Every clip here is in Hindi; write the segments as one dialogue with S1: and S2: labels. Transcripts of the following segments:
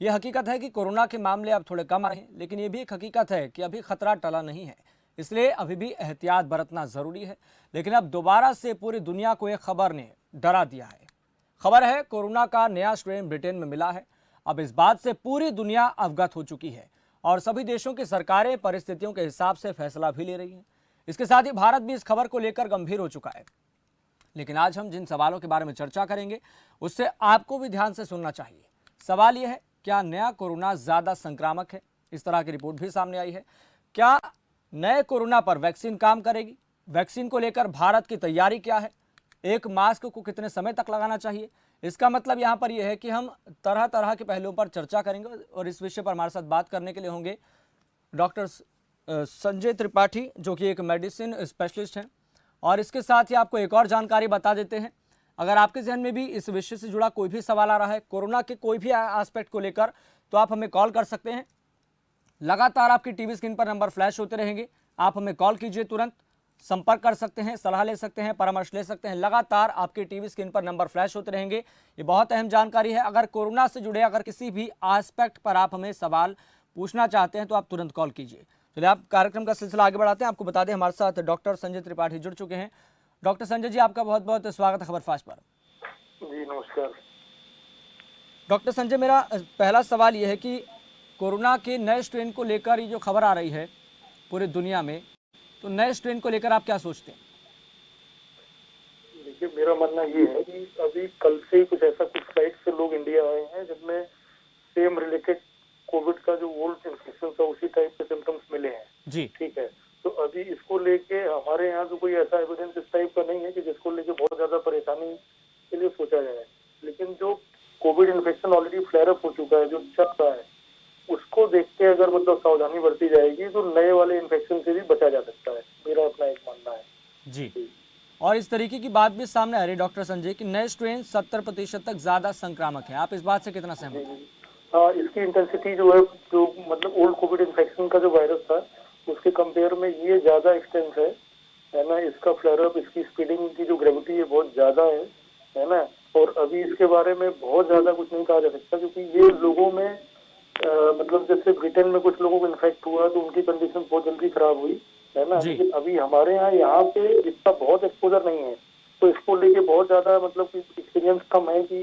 S1: ये हकीकत है कि कोरोना के मामले अब थोड़े कम आए हैं, लेकिन ये भी एक हकीकत है कि अभी खतरा टला नहीं है। इसलिए अभी भी एहतियात बरतना जरूरी है। लेकिन अब दोबारा से पूरी दुनिया को एक खबर ने डरा दिया है। खबर है कोरोना का नया स्ट्रेन ब्रिटेन में मिला है। अब इस बात से पूरी दुनिया अवगत हो चुकी है और सभी देशों की सरकारें परिस्थितियों के हिसाब से फैसला भी ले रही हैं। इसके साथ ही भारत भी इस खबर को लेकर गंभीर हो चुका है। लेकिन आज हम जिन सवालों के बारे में चर्चा करेंगे उससे आपको भी ध्यान से सुनना चाहिए। सवाल यह है, क्या नया कोरोना ज्यादा संक्रामक है? इस तरह की रिपोर्ट भी सामने आई है। क्या नए कोरोना पर वैक्सीन काम करेगी? वैक्सीन को लेकर भारत की तैयारी क्या है? एक मास्क को कितने समय तक लगाना चाहिए? इसका मतलब यहाँ पर यह है कि हम तरह तरह के पहलुओं पर चर्चा करेंगे और इस विषय पर हमारे साथ बात करने के लिए होंगे डॉक्टर संजय त्रिपाठी, जो कि एक मेडिसिन स्पेशलिस्ट हैं। और इसके साथ ही आपको एक और जानकारी बता देते हैं, अगर आपके जहन में भी इस विषय से जुड़ा कोई भी सवाल आ रहा है, कोरोना के कोई भी एस्पेक्ट को लेकर, तो आप हमें कॉल कर सकते हैं। लगातार आपकी टीवी स्क्रीन पर नंबर फ्लैश होते रहेंगे, आप हमें कॉल कीजिए, तुरंत संपर्क कर सकते हैं, सलाह ले सकते हैं, परामर्श ले सकते हैं। लगातार आपकी टीवी स्क्रीन पर नंबर फ्लैश होते रहेंगे। ये बहुत अहम जानकारी है। अगर कोरोना से जुड़े अगर किसी भी एस्पेक्ट पर आप हमें सवाल पूछना चाहते हैं तो आप तुरंत कॉल कीजिए। चलिए आप कार्यक्रम का सिलसिला आगे बढ़ाते हैं। आपको बता दें हमारे साथ डॉक्टर संजय त्रिपाठी जुड़ चुके हैं। डॉक्टर संजय जी, आपका बहुत बहुत स्वागत है खबरफास्ट पर।
S2: जी नमस्कार।
S1: डॉक्टर संजय, मेरा पहला सवाल यह है कि कोरोना के नए स्ट्रेन को लेकर ये जो खबर आ रही है पूरी दुनिया में, तो नए स्ट्रेन को लेकर आप क्या सोचते हैं?
S2: देखिए, मेरा मानना ये है कि अभी कल से ही कुछ फ्लाइट से लोग इंडिया आए हैं जिनमें सेम रिलेटेड कोविड का जो ओल्ड इन्फेक्शन था उसी टाइप के सिम्टम्स मिले हैं
S1: जी।
S2: ठीक है। तो अभी इसको लेके हमारे यहाँ तो कोई ऐसा एविडेंस इस टाइप का नहीं है कि जिसको लेके बहुत ज्यादा परेशानी के लिए सोचा जाए। लेकिन जो COVID infection already flare up हो चुका है, जो चल रहा है, उसको देख के अगर सावधानी बरती जाएगी तो नए वाले इन्फेक्शन से भी बचा जा सकता है। मेरा अपना एक मानना है
S1: जी। और इस तरीके की बात भी सामने आ रही है डॉक्टर संजय कि नए स्ट्रेन 70% तक ज्यादा संक्रामक है। आप इस बात से कितना सहमत हैं?
S2: हाँ, इसकी इंटेंसिटी जो है, जो ओल्ड कोविड इन्फेक्शन का जो वायरस था उसके कंपेयर में ये ज्यादा एक्सटेंस है ना। इसका फ्लेयर अप, इसकी स्प्रेडिंग की जो ग्रेविटी है बहुत ज्यादा है ना। और अभी इसके बारे में बहुत ज्यादा कुछ नहीं कहा जा सकता क्योंकि ये लोगों में जैसे ब्रिटेन में कुछ लोगों को इन्फेक्ट हुआ तो उनकी कंडीशन बहुत जल्दी खराब हुई है ना। लेकिन अभी हमारे यहाँ पे इसका बहुत एक्सपोजर नहीं है, तो इसको लेके बहुत ज्यादा एक्सपीरियंस कम है कि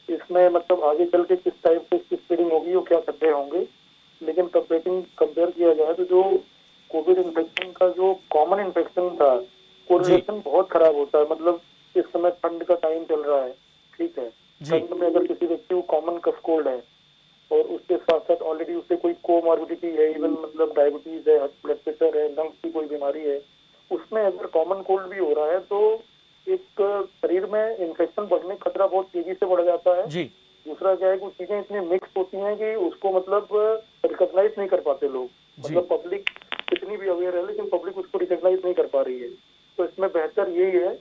S2: इसमें आगे चल के किस टाइप से इसकी स्प्रेडिंग होगी और क्या खतरे होंगे। लेकिन कंपेयर किया जाए तो जो कोविड इन्फेक्शन का जो कॉमन इन्फेक्शन था, कोरिलेशन बहुत खराब होता है। इस समय ठंड का टाइम चल रहा है, ठीक है। ठंड में अगर किसी व्यक्ति को कॉमन कफ कोल्ड है और उसके साथ साथ ऑलरेडी उससे कोई कोमॉर्बिडिटी है, इवन डायबिटीज है, ब्लड प्रेशर है, लंग्स की कोई बीमारी है, उसमें अगर कॉमन कोल्ड भी हो रहा है तो एक शरीर में इन्फेक्शन बढ़ने का खतरा बहुत तेजी से बढ़ जाता है जी। दूसरा क्या है कि चीजें इतनी मिक्स होती हैं कि उसको रिकॉग्नाइज नहीं कर पाते लोग। पब्लिक कितनी भी अवेयर है लेकिन पब्लिक उसको रिकॉग्नाइज नहीं कर पा रही है। तो इसमें बेहतर यही है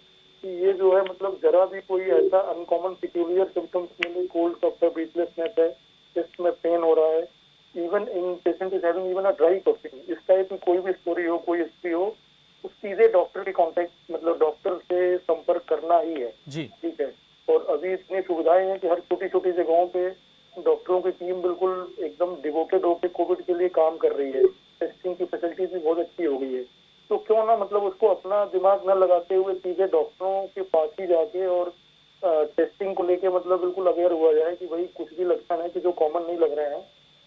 S2: कि ये जो है जरा भी कोई ऐसा अनकॉमन पिक्यूलियर सिम्टम्स मिले, कोल्ड कफ है, ब्रीथलेसनेस है, चेस्ट में पेन हो रहा है, even in patient is having even a dry coughing, इस टाइप की कोई भी स्टोरी हो, कोई हिस्ट्री हो, तो सीधे डॉक्टर की कांटेक्ट डॉक्टर से संपर्क करना ही है जी, ठीक है। और अभी इतनी सुविधाएं हैं कि हर छोटी छोटी जगहों पे डॉक्टरों की टीम बिल्कुल एकदम डिवोटेड होकर कोविड के लिए काम कर रही है। टेस्टिंग की फैसिलिटीज भी बहुत अच्छी हो गई है। तो क्यों ना उसको अपना दिमाग न लगाते हुए सीधे डॉक्टरों के पास ही जाके और टेस्टिंग को लेके बिल्कुल अवेयर हुआ जाए कि भाई कुछ भी लक्षण है कि जो कॉमन नहीं लग रहे हैं,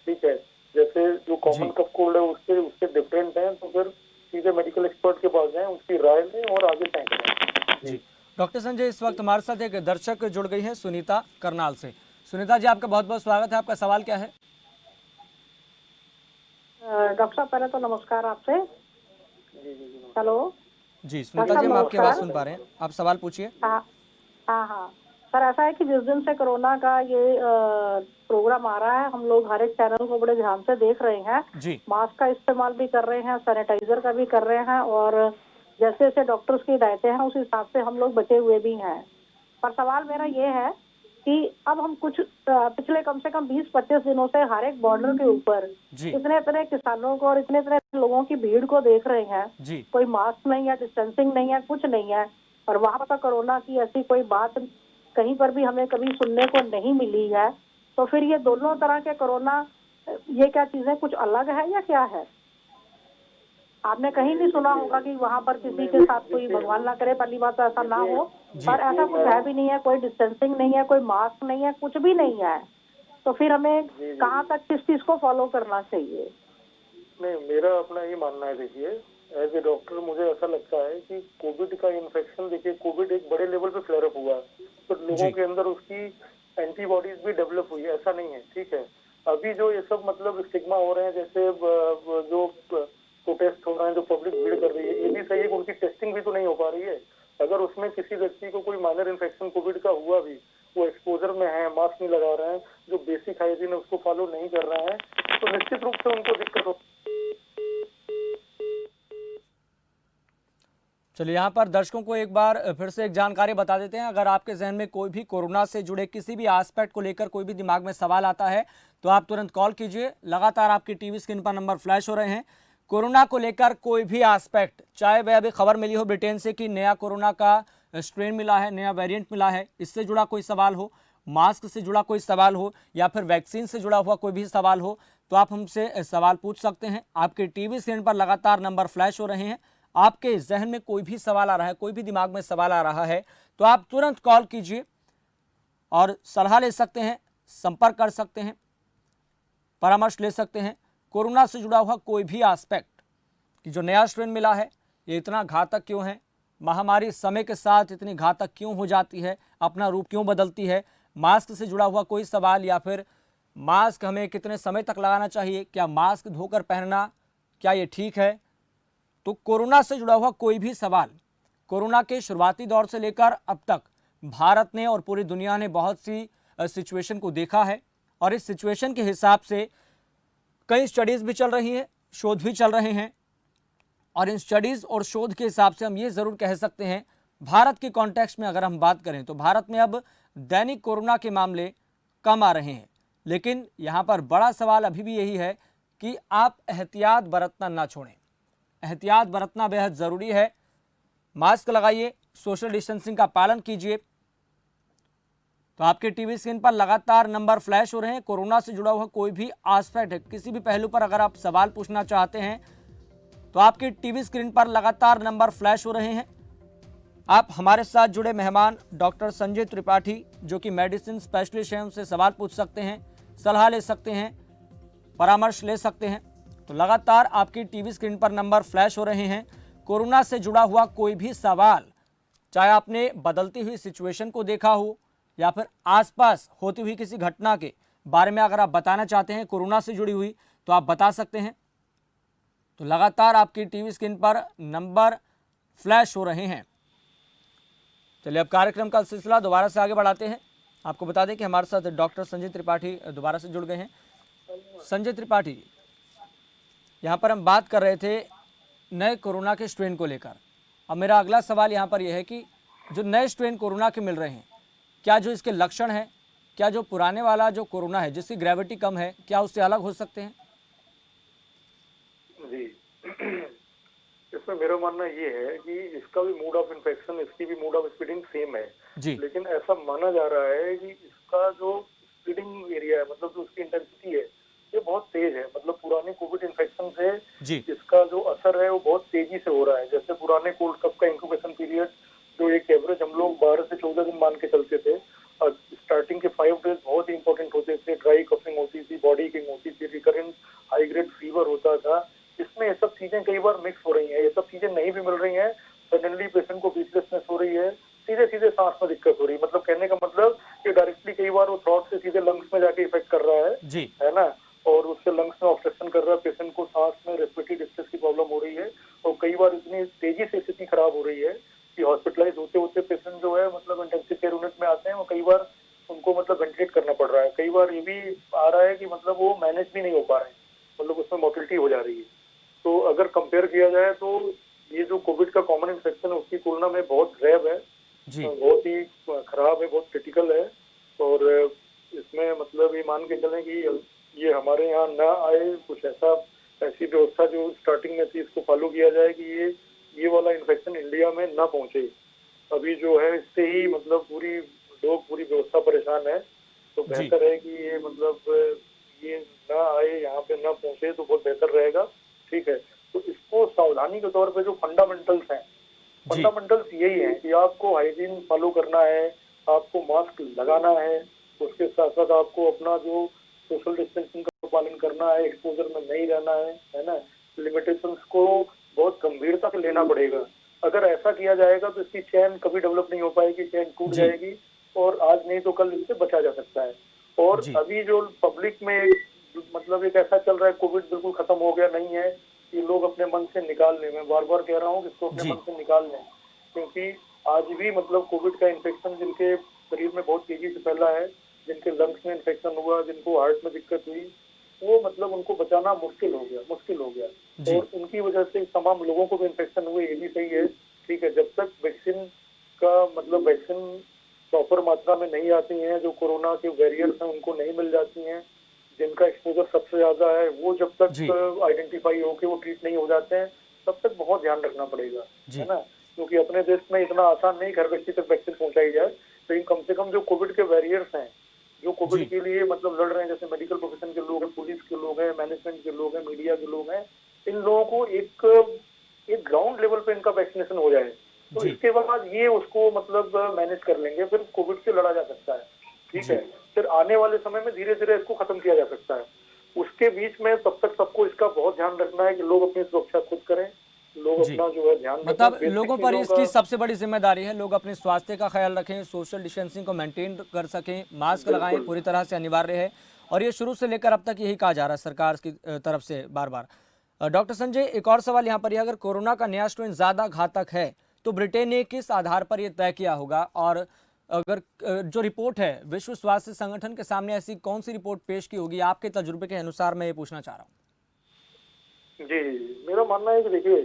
S2: ठीक है, जैसे जो कॉमन कफ कोल्ड है उससे डिफरेंट है, तो फिर सीधे मेडिकल एक्सपर्ट के पास जाएं, उसकी राय लें और आगे तय करें जी।
S1: डॉक्टर संजय, इस वक्त हमारे साथ एक दर्शक जुड़ गई है सुनीता करनाल से। सुनीता जी, आपका बहुत बहुत स्वागत है। आपका सवाल क्या है?
S3: डॉक्टर साहब, पहले तो नमस्कार आपसे। हेलो
S1: जी सुनीता जी, हम आपकी आवाज सुन पा रहे हैं, आप सवाल पूछिए।
S3: हाँ सर, ऐसा है कि जिस दिन से कोरोना का ये प्रोग्राम आ रहा है, हम लोग हर एक चैनल को बड़े ध्यान से देख रहे हैं जी। मास्क का इस्तेमाल भी कर रहे हैं, सैनिटाइजर का भी कर रहे हैं, और जैसे जैसे डॉक्टर्स की हिदायतें हैं उस हिसाब से हम लोग बचे हुए भी हैं। पर सवाल मेरा ये है कि अब हम कुछ पिछले कम से कम 20-25 दिनों से हर एक बॉर्डर के ऊपर इतने इतने किसानों को और इतने इतने लोगों की भीड़ को देख रहे हैं। कोई मास्क नहीं है, डिस्टेंसिंग नहीं है, कुछ नहीं है, और वहां पर कोरोना की ऐसी कोई बात कहीं पर भी हमें कभी सुनने को नहीं मिली है। तो फिर ये दोनों तरह के कोरोना, ये क्या चीजें कुछ अलग है या क्या है? आपने कहीं नहीं सुना होगा कि वहां पर किसी के साथ कोई, भगवान ना करे पहली बात तो ऐसा ना हो, पर ऐसा कुछ है भी नहीं है, कोई डिस्टेंसिंग नहीं है, कोई मास्क नहीं है, कुछ भी नहीं है। तो फिर हमें कहाँ तक किस चीज को फॉलो करना चाहिए?
S2: नहीं, मेरा अपना ये मानना है, देखिए एज ए डॉक्टर मुझे ऐसा लगता है कि कोविड का इन्फेक्शन, देखिए कोविड एक बड़े लेवल पे फ्लेयर अप हुआ तो लोगों के अंदर उसकी एंटीबॉडीज भी डेवलप हुई, ऐसा नहीं है, ठीक है। अभी जो ये सब मतलब स्टिग्मा हो रहे हैं, जैसे जो प्रोटेस्ट हो रहे हैं, जो पब्लिक भीड़ कर रही है, ये भी सही है कि उनकी टेस्टिंग भी तो नहीं हो पा रही है। अगर उसमें किसी व्यक्ति को कोई माइनर इन्फेक्शन कोविड का हुआ भी, वो एक्सपोजर में है, मास्क नहीं लगा रहे हैं, जो बेसिक हाइजीन है उसको फॉलो नहीं कर रहे हैं, तो निश्चित रूप से उनको दिक्कत हो।
S1: चलिए, यहाँ पर दर्शकों को एक बार फिर से एक जानकारी बता देते हैं। अगर आपके जहन में कोई भी कोरोना से जुड़े किसी भी एस्पेक्ट को लेकर कोई भी दिमाग में सवाल आता है तो आप तुरंत कॉल कीजिए। लगातार आपकी टीवी स्क्रीन पर नंबर फ्लैश हो रहे हैं। कोरोना को लेकर कोई भी एस्पेक्ट, चाहे वह अभी खबर मिली हो ब्रिटेन से कि नया कोरोना का स्ट्रेन मिला है, नया वेरिएंट मिला है, इससे जुड़ा कोई सवाल हो, मास्क से जुड़ा कोई सवाल हो, या फिर वैक्सीन से जुड़ा हुआ कोई भी सवाल हो, तो आप हमसे सवाल पूछ सकते हैं। आपके टीवी स्क्रीन पर लगातार नंबर फ्लैश हो रहे हैं। आपके जहन में कोई भी सवाल आ रहा है, कोई भी दिमाग में सवाल आ रहा है, तो आप तुरंत कॉल कीजिए और सलाह ले सकते हैं, संपर्क कर सकते हैं, परामर्श ले सकते हैं। कोरोना से जुड़ा हुआ कोई भी एस्पेक्ट कि जो नया स्ट्रेन मिला है ये इतना घातक क्यों है, महामारी समय के साथ इतनी घातक क्यों हो जाती है, अपना रूप क्यों बदलती है, मास्क से जुड़ा हुआ कोई सवाल, या फिर मास्क हमें कितने समय तक लगाना चाहिए, क्या मास्क धोकर पहनना क्या ये ठीक है, तो कोरोना से जुड़ा हुआ कोई भी सवाल, कोरोना के शुरुआती दौर से लेकर अब तक भारत ने और पूरी दुनिया ने बहुत सी सिचुएशन को देखा है और इस सिचुएशन के हिसाब से कई स्टडीज़ भी चल रही हैं, शोध भी चल रहे हैं। और इन स्टडीज़ और शोध के हिसाब से हम ये ज़रूर कह सकते हैं, भारत के कॉन्टेक्स्ट में अगर हम बात करें तो भारत में अब दैनिक कोरोना के मामले कम आ रहे हैं। लेकिन यहाँ पर बड़ा सवाल अभी भी यही है कि आप एहतियात बरतना ना छोड़ें। एहतियात बरतना बेहद ज़रूरी है। मास्क लगाइए, सोशल डिस्टेंसिंग का पालन कीजिए। तो आपके टीवी स्क्रीन पर लगातार नंबर फ्लैश हो रहे हैं। कोरोना से जुड़ा हुआ कोई भी एस्पेक्ट है, किसी भी पहलू पर अगर आप सवाल पूछना चाहते हैं तो आपके टीवी स्क्रीन पर लगातार नंबर फ्लैश हो रहे हैं। आप हमारे साथ जुड़े मेहमान डॉक्टर संजय त्रिपाठी, जो कि मेडिसिन स्पेशलिस्ट हैं, उनसे सवाल पूछ सकते हैं, सलाह ले सकते हैं, परामर्श ले सकते हैं। तो लगातार आपकी टीवी स्क्रीन पर नंबर फ्लैश हो रहे हैं। कोरोना से जुड़ा हुआ कोई भी सवाल, चाहे आपने बदलती हुई सिचुएशन को देखा हो या फिर आसपास होती हुई किसी घटना के बारे में अगर आप बताना चाहते हैं कोरोना से जुड़ी हुई, तो आप बता सकते हैं। तो लगातार आपकी टीवी स्क्रीन पर नंबर फ्लैश हो रहे हैं। चलिए, अब कार्यक्रम का सिलसिला दोबारा से आगे बढ़ाते हैं। आपको बता दें कि हमारे साथ डॉक्टर संजय त्रिपाठी दोबारा से जुड़ गए हैं। संजय त्रिपाठी, यहाँ पर हम बात कर रहे थे नए कोरोना के स्ट्रेन को लेकर। अब मेरा अगला सवाल यहाँ पर यह है कि जो नए स्ट्रेन कोरोना के मिल रहे हैं, क्या जो इसके लक्षण हैं, क्या जो पुराने वाला जो कोरोना है जिसकी ग्रेविटी कम है, क्या उससे अलग हो सकते हैं?
S2: जी, इसमें मेरा मानना ये है कि इसका भी मोड ऑफ इन्फेक्शन, इसकी भी मोड ऑफ स्प्रेडिंग सेम है
S1: जी।
S2: लेकिन ऐसा माना जा रहा है कि इसका जो स्प्रेडिंग एरिया है, मतलब जो उसकी इंटेंसिटी है, ये बहुत तेज है। मतलब पुराने कोविड इन्फेक्शन से
S1: जी।
S2: इसका जो असर है वो बहुत तेजी से हो रहा है। जैसे पुराने कोल्ड कफ का इंक्यूबेशन पीरियड जो एक एवरेज हम लोग 12 से 14 दिन मान के चलते थे, और स्टार्टिंग के 5 डेज बहुत ही इंपॉर्टेंट होते थे। ड्राई कफिंग होती थी, बॉडी किंग होती थी, रिकरेंट हाई ग्रेड फीवर होता था। इसमें ये सब चीजें कई बार मिक्स हो रही हैं, ये सब चीजें नहीं भी मिल रही हैं। सडनली पेशेंट को ब्रीथलेसनेस हो रही है, सीधे सीधे सांस में दिक्कत हो रही है। मतलब कहने का मतलब कि डायरेक्टली कई बार वो थ्रोट से सीधे लंग्स में जाके इफेक्ट कर रहा है
S1: जी।
S2: है ना, और उससे लंग्स में ऑब्स्ट्रक्शन कर रहा है। पेशेंट को सांस में रेस्पिरेटरी डिस्ट्रेस की प्रॉब्लम हो रही है, और कई बार इतनी तेजी से स्थिति खराब हो रही है कि हॉस्पिटलाइज होते होते पेशेंट जो है मतलब इंटेंसिव केयर यूनिट में आते हैं, वो कई बार उनको मतलब वेंटिलेट करना पड़ रहा है। कई बार ये भी आ रहा है कि मतलब वो मैनेज भी नहीं हो पा रहे हैं, मतलब उसमें मोर्टेलिटी हो जा रही है। तो अगर कंपेयर किया जाए तो ये जो कोविड का कॉमन इन्फेक्शन है उसकी तुलना में बहुत ग्रेव है
S1: जी।
S2: बहुत ही खराब है, बहुत क्रिटिकल है। और इसमें मतलब ये मान के चलें कि ये हमारे यहाँ ना आए, कुछ ऐसी व्यवस्था जो स्टार्टिंग में थी इसको फॉलो किया जाए कि ये वाला इन्फेक्शन इंडिया में ना पहुंचे। अभी जो है इससे ही मतलब पूरी व्यवस्था परेशान है। तो बेहतर है कि ये मतलब ये ना आए, यहाँ पे ना पहुंचे तो बहुत बेहतर रहेगा। ठीक है, तो इसको सावधानी के तौर पे जो फंडामेंटल्स हैं, फंडामेंटल्स यही है कि आपको हाइजीन फॉलो करना है, आपको मास्क लगाना है, उसके साथ साथ आपको अपना जो सोशल डिस्टेंसिंग का पालन करना है, एक्सपोजर में नहीं रहना है ना। लिमिटेशंस को बहुत गंभीरता से लेना पड़ेगा। अगर ऐसा किया जाएगा तो इसकी चेन कभी डेवलप नहीं हो पाएगी, चेन टूट जाएगी और आज नहीं तो कल इससे बचा जा सकता है। और अभी जो पब्लिक में मतलब एक ऐसा चल रहा है, कोविड बिल्कुल खत्म हो गया नहीं है, ये लोग अपने मन से निकाल लें। मैं बार बार कह रहा हूँ कि इसको अपने मन से निकाल लें, क्योंकि आज भी मतलब कोविड का इन्फेक्शन जिनके शरीर में बहुत तेजी से फैला है, जिनके लंग्स में इन्फेक्शन हुआ, जिनको हार्ट में दिक्कत हुई, वो मतलब उनको बचाना मुश्किल हो गया और उनकी वजह से तमाम लोगों को भी इन्फेक्शन हुए, ये भी सही है। ठीक है, जब तक वैक्सीन का मतलब वैक्सीन प्रॉपर मात्रा में नहीं आती हैं, जो कोरोना के वेरिएंट्स हैं उनको नहीं मिल जाती हैं, जिनका एक्सपोजर सबसे ज्यादा है, वो जब तक आइडेंटिफाई होके वो ट्रीट नहीं हो जाते हैं, तब तक बहुत ध्यान रखना पड़ेगा, है ना। क्योंकि अपने देश में इतना आसान नहीं घर व्यक्ति तक वैक्सीन पहुंचाई जाए, लेकिन कम से कम जो कोविड के वैरियर्स हैं, जो कोविड के लिए मतलब लड़ रहे हैं, जैसे मेडिकल प्रोफेशन के लोग हैं, पुलिस के लोग हैं, मैनेजमेंट के लोग हैं, मीडिया के लोग हैं, इन लोगों को एक ग्राउंड लेवल पे इनका वैक्सीनेशन हो जाए, तो इसके बाद ये उसको मतलब मैनेज कर लेंगे, फिर कोविड से लड़ा जा सकता है। ठीक है, फिर आने वाले समय में धीरे धीरे इसको खत्म किया जा सकता है। उसके बीच में तब तक सबको इसका बहुत ध्यान रखना है कि लोग अपनी सुरक्षा खुद करें, लोग अपना जो है ध्यान
S1: मतलब लोगों पर इसकी सबसे बड़ी जिम्मेदारी है, लोग अपने स्वास्थ्य का ख्याल रखें, सोशल डिस्टेंसिंग को मेंटेन कर सकें, मास्क लगाएं, पूरी तरह से अनिवार्य है। और ये शुरू से लेकर अब तक यही कहा जा रहा है सरकार की तरफ से बार बार। डॉक्टर संजय, एक और सवाल यहाँ पर, अगर कोरोना का नया स्ट्रेन ज्यादा घातक है तो ब्रिटेन ने किस आधार पर यह तय किया होगा, और अगर जो रिपोर्ट है विश्व स्वास्थ्य संगठन के सामने ऐसी कौन सी रिपोर्ट पेश की होगी आपके तजुर्बे के अनुसार, मैं ये पूछना चाह रहा हूँ।
S2: जी, मेरा मानना है कि देखिए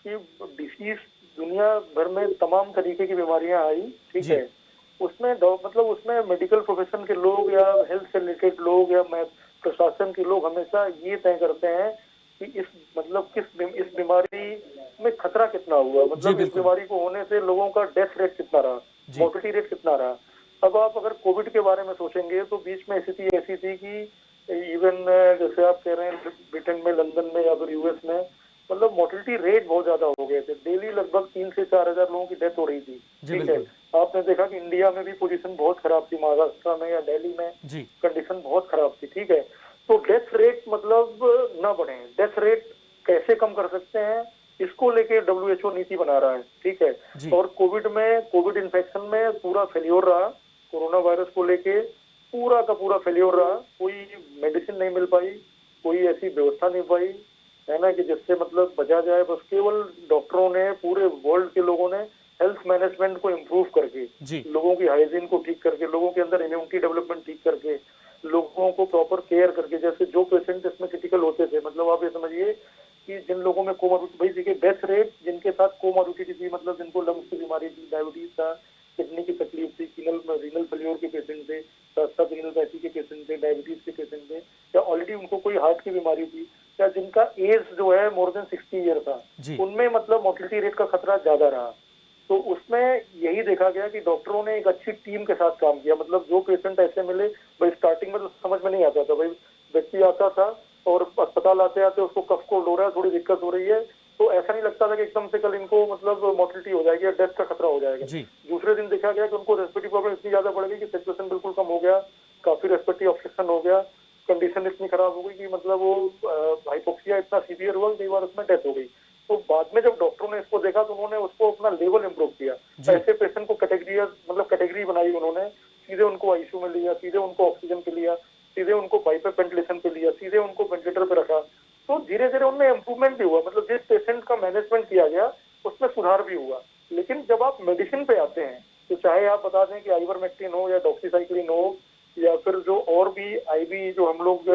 S2: कि डिसीज दुनिया भर में तमाम तरीके की बीमारियां आई, ठीक है, उसमें मतलब उसमें मेडिकल प्रोफेशन के लोग या हेल्थ से रिलेटेड लोग या प्रशासन के लोग हमेशा ये तय करते हैं कि इस बीमारी में खतरा कितना हुआ, मतलब इस बीमारी को होने से लोगों का डेथ रेट कितना रहा, मोर्टिलिटी रेट कितना रहा। अब आप अगर कोविड के बारे में सोचेंगे तो बीच में स्थिति ऐसी थी कि इवन जैसे आप कह रहे हैं ब्रिटेन में, लंदन में या फिर यूएस में, मतलब मोर्टिलिटी रेट बहुत ज्यादा हो गए थे, डेली लगभग 3 से 4 हजार लोगों की डेथ हो रही थी। ठीक है, आपने देखा कि इंडिया में भी पोजीशन बहुत खराब थी, महाराष्ट्र में या दिल्ली में कंडीशन बहुत खराब थी। ठीक है, तो डेथ रेट मतलब ना बढ़े, डेथ रेट कैसे कम कर सकते हैं, इसको लेके WHO नीति बना रहा है। ठीक है, और कोविड इन्फेक्शन में पूरा फेल्योर रहा, कोरोना वायरस को लेके पूरा का पूरा फेल्योर रहा, कोई मेडिसिन नहीं मिल पाई, कोई ऐसी व्यवस्था नहीं पाई, है ना, कि जिससे मतलब बचा जाए। बस केवल डॉक्टरों ने, पूरे वर्ल्ड के लोगों ने हेल्थ मैनेजमेंट को इम्प्रूव करके, लोगों की हाइजीन को ठीक करके, लोगों के अंदर इम्यूनिटी डेवलपमेंट ठीक करके, लोगों को प्रॉपर केयर करके, जैसे जो पेशेंट इसमें क्रिटिकल होते थे, मतलब आप ये समझिए कि जिन लोगों में कोमोर्बिडिटी, देखिए डेथ रेट जिनके साथ कोमोर्बिडिटी थी, मतलब जिनको लंग्स की बीमारी थी, डायबिटीज था, किडनी की तकलीफ थी, रीनल फेल्योर के पेशेंट थे, साथ साथ रीनल पैथी के पेशेंट थे, डायबिटीज के पेशेंट थे, या ऑलरेडी उनको कोई हार्ट की बीमारी थी, या जिनका एज जो है मोर देन 60 ईयर था, उनमें मतलब मोर्टिलिटी रेट का खतरा ज्यादा रहा। तो उसमें यही देखा गया कि डॉक्टरों ने एक अच्छी टीम के साथ काम किया, मतलब जो पेशेंट ऐसे मिले, भाई स्टार्टिंग में तो समझ में नहीं आता था, भाई व्यक्ति आता था और अस्पताल आते आते उसको कफ कोल्ड हो रहा है, थोड़ी दिक्कत हो रही है, तो ऐसा नहीं लगता था कि एकदम से कल इनको मतलब मोर्टिलिटी हो जाएगी या डेथ का खतरा हो जाएगा। दूसरे दिन देखा गया कि उनको रेस्पिरेटरी प्रॉब्लम इतनी ज्यादा बढ़ गई कि सैचुरेशन बिल्कुल कम हो गया, काफी रेस्पिरेटरी ऑब्स्ट्रक्शन हो गया, कंडीशन इतनी खराब हो गई कि मतलब वो हाइपोक्सिया इतना सीवियर हुआ, कई बार उसमें डेथ हो गई। तो बाद में जब डॉक्टरों ने इसको देखा तो उन्होंने उसको अपना लेवल इम्प्रूव किया, ऐसे पेशेंट को कैटेगरी बनाई उन्होंने, सीधे उनको आईसीयू में लिया, सीधे उनको ऑक्सीजन पे लिया, सीधे उनको पाइप वेंटिलेशन पे लिया, सीधे उनको वेंटिलेटर पे रखा। तो धीरे धीरे उनमें इम्प्रूवमेंट भी हुआ, मतलब जिस पेशेंट का मैनेजमेंट किया गया उसमें सुधार भी हुआ। लेकिन जब आप मेडिसिन पे आते हैं तो चाहे आप बता दें कि आइवरमेक्टिन हो या डॉक्सीसाइक्लिन हो या फिर जो और भी आईवी जो हम लोग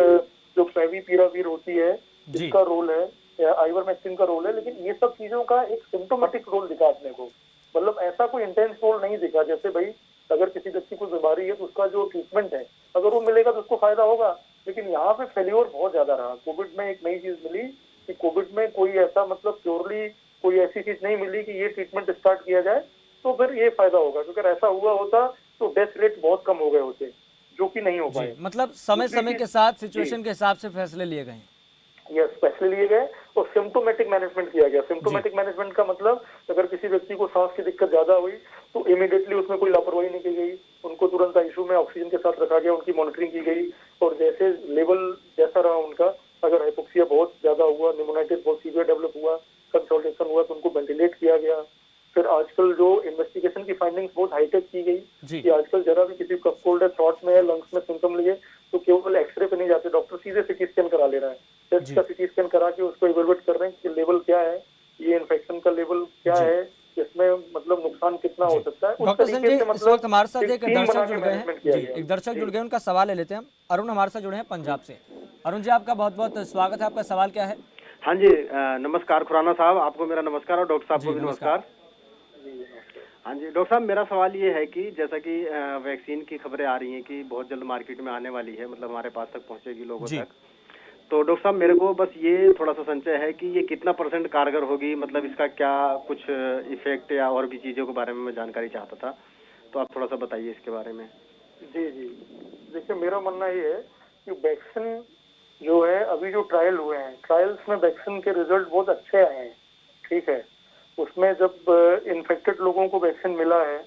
S2: जो फेविपिरावीर होती है, इसका रोल है या आइवरमेक्टिन का रोल है, लेकिन ये सब चीजों का एक सिम्टोमेटिक रोल दिखा अपने को, मतलब ऐसा कोई इंटेंस रोल नहीं दिखा। जैसे भाई अगर किसी व्यक्ति को बीमारी है तो उसका जो ट्रीटमेंट है अगर वो मिलेगा तो उसको फायदा होगा, लेकिन यहाँ पे फेल्योर बहुत ज्यादा रहा। कोविड में एक नई चीज मिली कि कोविड में कोई ऐसा मतलब प्योरली कोई ऐसी चीज नहीं मिली कि ये ट्रीटमेंट स्टार्ट किया जाए तो फिर ये फायदा होगा, क्योंकि अगर ऐसा हुआ होता तो डेथ रेट बहुत कम हो गए होते। जो कि नहीं हो
S1: जी,
S2: पाए।
S1: मतलब समय
S2: दूसरी
S1: समय
S2: चीज-
S1: के साथ
S2: जी,
S1: सिचुएशन के हिसाब से फैसले लिए गए हैं।
S2: यस, फैसले लिए गए और सिम्टोमेटिक मैनेजमेंट किया गया।
S1: जी,
S2: सिम्टोमेटिक मैनेजमेंट का मतलब अगर किसी व्यक्ति को सांस की दिक्कत ज्यादा हुई तो इमीडिएटली उसमें कोई लापरवाही नहीं की गई, उनको तुरंत आईसीयू में ऑक्सीजन के साथ रखा गया, उनकी मॉनिटरिंग की गई और जैसे लेवल जैसा रहा उनका, अगर हाइपोक्सिया बहुत ज्यादा हुआ, निमोनाइटिस बहुत सीवियर डेवलप हुआ, कंसल्टेशन हुआ तो उनको वेंटिलेट किया गया। फिर आजकल जो इन्वेस्टिगेशन की फाइंडिंग्स बहुत हाईटेक की गई
S1: जी,
S2: कि आजकल जरा भी किसी कफ कोल्ड है, थ्रॉट में है, लंग्स में सिम्टम लिए तो केवल एक्सरे पे नहीं जाते डॉक्टर, सीधे सिटी स्कैन करा ले रहा है। चेस्ट
S1: जी,
S2: का सिटी स्कैन करा के उसको इवेलुएट कर रहे हैं कि लेवल क्या है, ये इन्फेक्शन का लेवल क्या
S1: जी,
S2: है, इसमें मतलब नुकसान कितना हो
S1: जी।
S2: सकता है, उस
S1: डॉक्टर
S2: तरीके
S1: संजय,
S2: से
S1: इस वक्त
S2: मतलब
S1: हमारे साथ
S2: एक
S1: एक
S2: टीम
S1: दर्शक
S2: बना
S1: जुड़
S2: के
S1: गए हैं।
S2: मैनेजमेंट किया
S1: जी,
S2: गया।
S1: एक दर्शक जुड़
S2: जी
S1: गए, उनका सवाल ले लेते हैं हम। अरुण हमारे साथ जुड़े हैं पंजाब से। अरुण जी, आपका बहुत बहुत स्वागत है। आपका सवाल क्या है?
S4: हाँ जी, नमस्कार खुराना साहब, आपको मेरा नमस्कार और डॉक्टर साहब को
S1: जी,
S4: भी
S1: नमस्कार।
S4: नमस्कार। हाँ जी डॉक्टर साहब, मेरा सवाल ये है कि जैसा कि वैक्सीन की खबरें आ रही हैं कि बहुत जल्द मार्केट में आने वाली है, मतलब हमारे पास तक पहुंचेगी लोगों
S1: जी,
S4: तक। तो डॉक्टर साहब, मेरे को बस ये थोड़ा सा संशय है कि ये कितना % कारगर होगी, मतलब इसका क्या कुछ इफेक्ट या और भी चीज़ों के बारे में मैं जानकारी चाहता था, तो आप थोड़ा सा बताइए इसके बारे में।
S2: जी जी, देखिए मेरा मानना ये है कि वैक्सीन जो है, अभी जो ट्रायल हुए हैं, ट्रायल्स में वैक्सीन के रिजल्ट बहुत अच्छे आए हैं। ठीक है, उसमें जब इन्फेक्टेड लोगों को वैक्सीन मिला है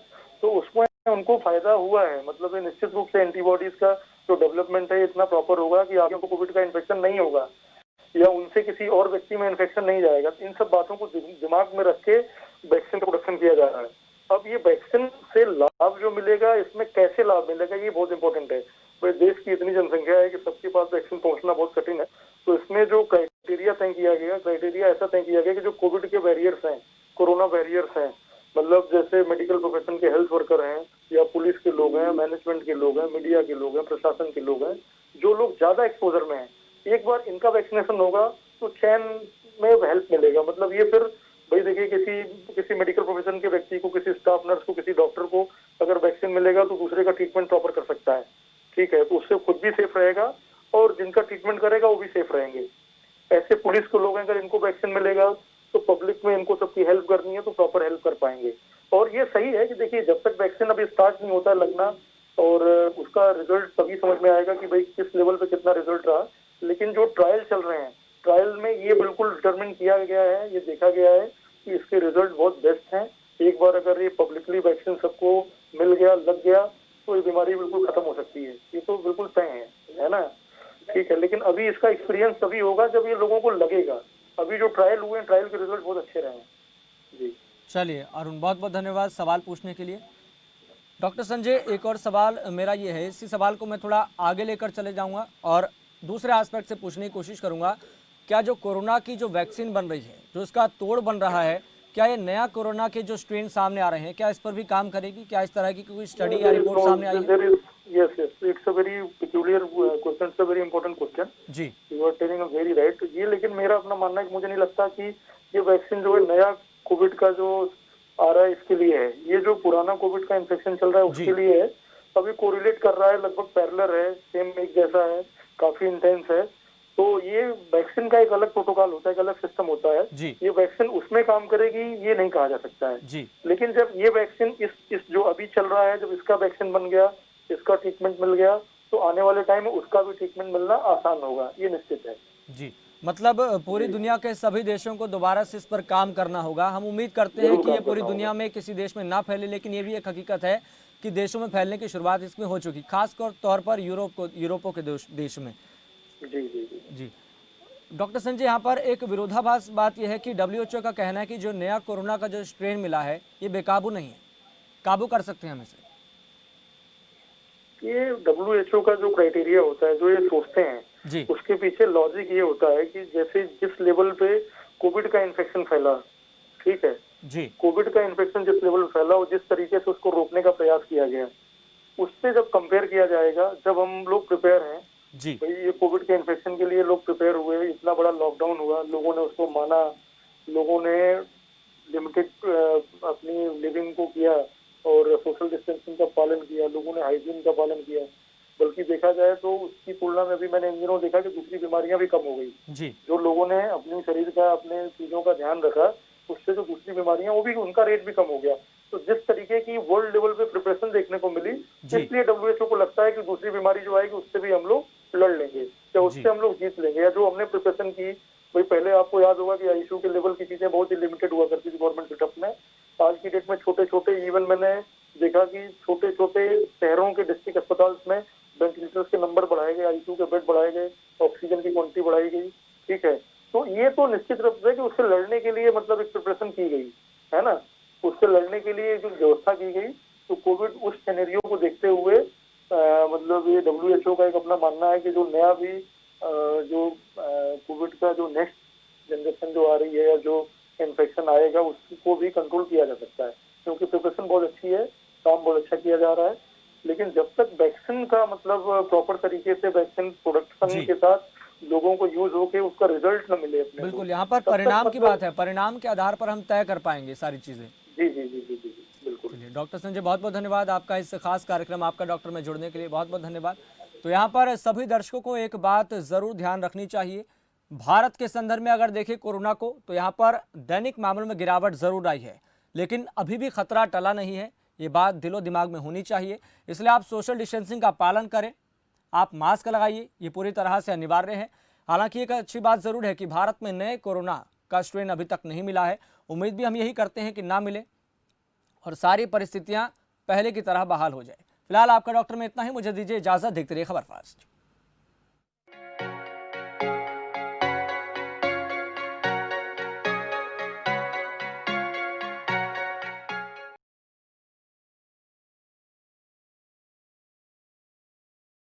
S2: तो उसमें उनको फायदा हुआ है, मतलब ये निश्चित रूप से एंटीबॉडीज का जो डेवलपमेंट है इतना प्रॉपर होगा कि आगे को कोविड का इन्फेक्शन नहीं होगा या उनसे किसी और व्यक्ति में इन्फेक्शन नहीं जाएगा। इन सब बातों को दिमाग में रख के वैक्सीन का प्रोडक्शन किया जा रहा है। अब ये वैक्सीन से लाभ जो मिलेगा, इसमें कैसे लाभ मिलेगा, ये बहुत इंपॉर्टेंट है। भाई देश की इतनी जनसंख्या है कि सबके पास वैक्सीन पहुंचना बहुत कठिन है, तो इसमें जो क्राइटेरिया तय किया गया, क्राइटेरिया ऐसा तय किया गया कि जो कोविड के बैरियर्स हैं, कोरोना बैरियर्स हैं, मतलब जैसे मेडिकल प्रोफेशन के हेल्थ वर्कर हैं या पुलिस के लोग हैं, मैनेजमेंट के लोग हैं, मीडिया के लोग हैं, प्रशासन के लोग हैं, जो लोग ज्यादा एक्सपोजर में हैं, एक बार इनका वैक्सीनेशन होगा तो चैन में हेल्प मिलेगा। मतलब ये फिर भाई देखिए, किसी मेडिकल प्रोफेशन के व्यक्ति को, किसी स्टाफ नर्स को, किसी डॉक्टर को अगर वैक्सीन मिलेगा तो दूसरे का ट्रीटमेंट प्रॉपर कर सकता है। ठीक है, तो उससे खुद भी सेफ रहेगा और जिनका ट्रीटमेंट करेगा वो भी सेफ रहेंगे। ऐसे पुलिस के लोग हैं, अगर इनको वैक्सीन मिलेगा तो पब्लिक में इनको सबकी हेल्प करनी है तो प्रॉपर हेल्प कर पाएंगे। और ये सही है कि देखिए, जब तक वैक्सीन अभी स्टार्ट नहीं होता है लगना और उसका रिजल्ट तभी समझ में आएगा कि भाई किस लेवल पे कितना रिजल्ट रहा। लेकिन जो ट्रायल चल रहे हैं, ट्रायल में ये बिल्कुल डिटरमिन किया गया है, ये देखा गया है कि इसके रिजल्ट बहुत बेस्ट हैं। एक बार अगर ये पब्लिकली वैक्सीन सबको मिल गया, लग गया, तो ये बीमारी बिल्कुल खत्म हो सकती है, ये तो बिल्कुल तय है ना। ठीक है, लेकिन अभी इसका एक्सपीरियंस तभी होगा जब ये लोगों को लगेगा। अभी जो ट्रायल हुए हैं, ट्रायल के रिजल्ट बहुत अच्छे रहे हैं। जी
S1: चलिए अरुण, बहुत बहुत धन्यवाद सवाल पूछने के लिए। डॉक्टर संजय, एक और सवाल मेरा ये है, इसी सवाल को मैं थोड़ा आगे लेकर चले जाऊंगा और दूसरे एस्पेक्ट से पूछने की कोशिश करूंगा। क्या जो कोरोना की जो वैक्सीन बन रही है, जो इसका तोड़ बन रहा है, क्या ये नया कोरोना के जो स्ट्रेन सामने आ रहे हैं, क्या इस पर भी काम करेगी? क्या इस तरह की कोई स्टडी या रिपोर्ट सामने आई है?
S2: yes, it's a very peculiar question, it's a very important question.
S1: Ji,
S2: You are telling a very right. ये लेकिन मेरा अपना मानना है कि मुझे नहीं लगता कि ये वैक्सीन जो है नया कोविड का जो आ रहा है इसके लिए है। ये जो पुराना कोविड का इन्फेक्शन चल रहा है उसके लिए है। अभी कोरिलेट कर रहा है, लगभग पैरेलल है, सेम एक जैसा है, काफी इंटेंस है। तो ये वैक्सीन का एक अलग प्रोटोकॉल होता है, एक अलग सिस्टम होता है।
S1: जी,
S2: ये वैक्सीन उसमें काम करेगी ये नहीं कहा जा सकता है।
S1: जी,
S2: लेकिन जब ये वैक्सीन इस जो अभी चल रहा है, जब इसका वैक्सीन बन गया, इसका ट्रीटमेंट मिल गया, तो आने वाले टाइम में उसका भी ट्रीटमेंट मिलना आसान होगा, ये निश्चित है।
S1: जी। मतलब पूरी दुनिया के सभी देशों को दोबारा से इस पर काम करना होगा। हम उम्मीद करते हैं कि ये पूरी दुनिया में किसी देश में ना फैले, लेकिन ये भी एक हकीकत है कि देशों में फैलने की शुरुआत इसमें हो चुकी, खासकर तौर पर यूरोपों के देश में।
S2: जी जी जी
S1: जी डॉक्टर संजय, यहाँ पर एक विरोधाभास बात यह है कि WHO का कहना है कि जो नया कोरोना का जो स्ट्रेन मिला है ये बेकाबू नहीं है, काबू कर सकते हैं हम इसे।
S2: ये WHO का जो क्राइटेरिया होता है, जो ये सोचते हैं,
S1: जी,
S2: उसके पीछे लॉजिक ये होता है कि जैसे जिस लेवल पे कोविड का इन्फेक्शन फैला, ठीक है,
S1: जी,
S2: कोविड का इन्फेक्शन जिस लेवल पे फैला और जिस तरीके से उसको रोकने का प्रयास किया गया, उससे जब कंपेयर किया जाएगा, जब हम लोग प्रिपेयर हैं,
S1: जी,
S2: भाई ये कोविड के इन्फेक्शन के लिए लोग प्रिपेयर हुए, इतना बड़ा लॉकडाउन हुआ, लोगों ने उसको माना, लोगों ने लिमिटेड अपनी लिविंग को किया और सोशल डिस्टेंसिंग का पालन किया, लोगों ने हाइजीन का पालन किया। बल्कि देखा जाए तो उसकी तुलना में भी मैंने इन दिनों देखा कि दूसरी बीमारियां भी कम हो गई।
S1: जी,
S2: जो लोगों ने अपने शरीर का, अपने चीजों का ध्यान रखा, उससे जो दूसरी बीमारियां, वो भी उनका रेट भी कम हो गया। तो जिस तरीके की वर्ल्ड लेवल पे प्रिपरेशन देखने को मिली, इसलिए WHO को लगता है कि दूसरी बीमारी जो आएगी उससे भी हम लोग लड़ लेंगे या उससे हम लोग जीत लेंगे। या जो हमने प्रिपरेशन की, भाई पहले आपको याद होगा कि आईसीयू के लेवल की चीजें बहुत ही लिमिटेड हुआ करती थी गवर्नमेंट सेटअप में। आज की डेट में छोटे छोटे, इवन मैंने देखा कि छोटे छोटे शहरों के डिस्ट्रिक्ट अस्पताल में वेंटिलेटर्स के नंबर बढ़ाए गए, आईसीयू के बेड बढ़ाए गए, ऑक्सीजन की क्वांटिटी बढ़ाई गई। ठीक है, तो ये तो निश्चित रूप से कि उससे लड़ने के लिए मतलब एक प्रिपरेशन की गई है ना, उससे लड़ने के लिए जो व्यवस्था की गई। तो कोविड उस सिनेरियो को देखते हुए मतलब ये WHO का एक अपना मानना है कि जो नया भी जो कोविड का जो नेक्स्ट जनरेशन जो आ रही है या जो इन्फेक्शन आएगा उसको भी कंट्रोल किया जा सकता है, क्योंकि प्रिपरेशन बहुत अच्छी है, काम बहुत अच्छा किया जा रहा है। लेकिन जब तक वैक्सीन का मतलब प्रॉपर तरीके से वैक्सीन प्रोडक्शन के साथ लोगों को यूज होके उसका रिजल्ट न मिले अपने,
S1: बिल्कुल यहाँ पर परिणाम की बात है, परिणाम के आधार पर हम तय कर पाएंगे सारी चीजें।
S2: जी जी जी जी जी बिल्कुल।
S1: डॉक्टर संजय बहुत बहुत धन्यवाद आपका इस खास कार्यक्रम आपका डॉक्टर में जुड़ने के लिए, बहुत बहुत धन्यवाद। तो यहाँ पर सभी दर्शकों को एक बात जरूर ध्यान रखनी चाहिए, भारत के संदर्भ में अगर देखें कोरोना को तो यहाँ पर दैनिक मामलों में गिरावट जरूर आई है, लेकिन अभी भी खतरा टला नहीं है, ये बात दिलो दिमाग में होनी चाहिए। इसलिए आप सोशल डिस्टेंसिंग का पालन करें, आप मास्क लगाइए, ये पूरी तरह से अनिवार्य है। हालांकि एक अच्छी बात जरूर है कि भारत में नए कोरोना का स्ट्रेन अभी तक नहीं मिला है, उम्मीद भी हम यही करते हैं कि ना मिले और सारी परिस्थितियां पहले की तरह बहाल हो जाए। फिलहाल आपका डॉक्टर में इतना ही, मुझे दीजिए इजाजत, देखते रहिए खबर फास्ट।